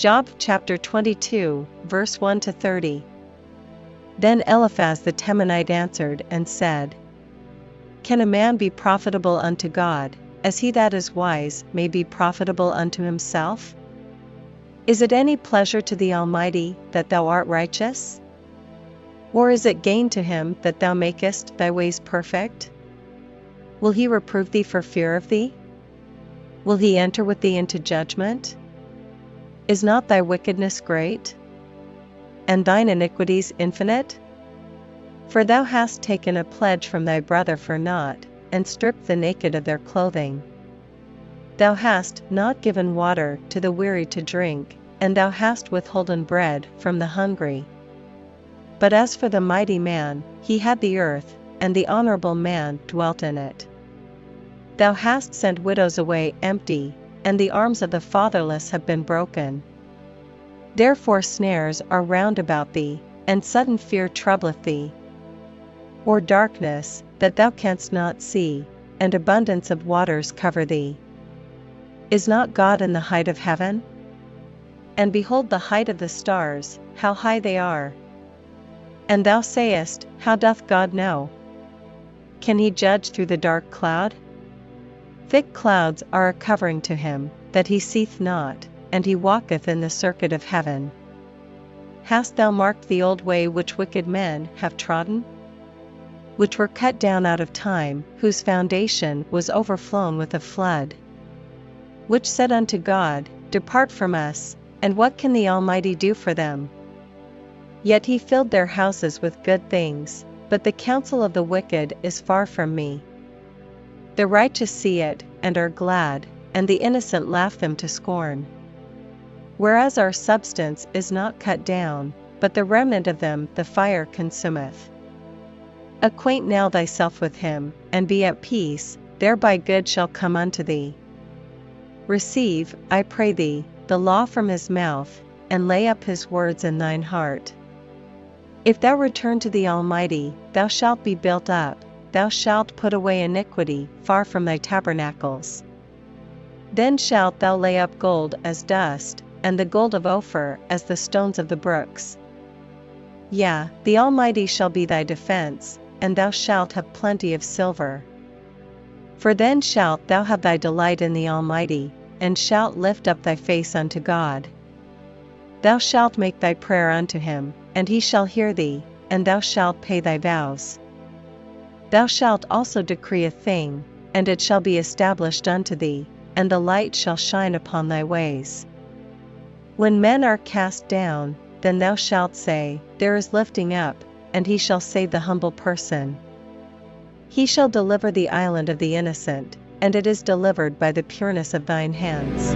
Job chapter 22, verse 1-30. Then Eliphaz the Temanite answered and said, Can a man be profitable unto God, as he that is wise may be profitable unto himself? Is it any pleasure to the Almighty that thou art righteous? Or is it gain to him that thou makest thy ways perfect? Will he reprove thee for fear of thee? Will he enter with thee into judgment? Is not thy wickedness great? And thine iniquities infinite? For thou hast taken a pledge from thy brother for naught, and stripped the naked of their clothing. Thou hast not given water to the weary to drink, and thou hast withholden bread from the hungry. But as for the mighty man, he had the earth, and the honorable man dwelt in it. Thou hast sent widows away empty, and the arms of the fatherless have been broken. Therefore snares are round about thee, and sudden fear troubleth thee. Or darkness, that thou canst not see, and abundance of waters cover thee. Is not God in the height of heaven? And behold the height of the stars, how high they are. And thou sayest, How doth God know? Can he judge through the dark cloud? Thick clouds are a covering to him, that he seeth not, and he walketh in the circuit of heaven. Hast thou marked the old way which wicked men have trodden? Which were cut down out of time, whose foundation was overflown with a flood. Which said unto God, Depart from us, and what can the Almighty do for them? Yet he filled their houses with good things, but the counsel of the wicked is far from me. The righteous see it, and are glad, and the innocent laugh them to scorn. Whereas our substance is not cut down, but the remnant of them the fire consumeth. Acquaint now thyself with him, and be at peace, thereby good shall come unto thee. Receive, I pray thee, the law from his mouth, and lay up his words in thine heart. If thou return to the Almighty, thou shalt be built up, thou shalt put away iniquity far from thy tabernacles. Then shalt thou lay up gold as dust, and the gold of Ophir as the stones of the brooks. Yea, the Almighty shall be thy defense, and thou shalt have plenty of silver. For then shalt thou have thy delight in the Almighty, and shalt lift up thy face unto God. Thou shalt make thy prayer unto him, and he shall hear thee, and thou shalt pay thy vows. Thou shalt also decree a thing, and it shall be established unto thee, and the light shall shine upon thy ways. When men are cast down, then thou shalt say, There is lifting up, and he shall save the humble person. He shall deliver the island of the innocent, and it is delivered by the pureness of thine hands.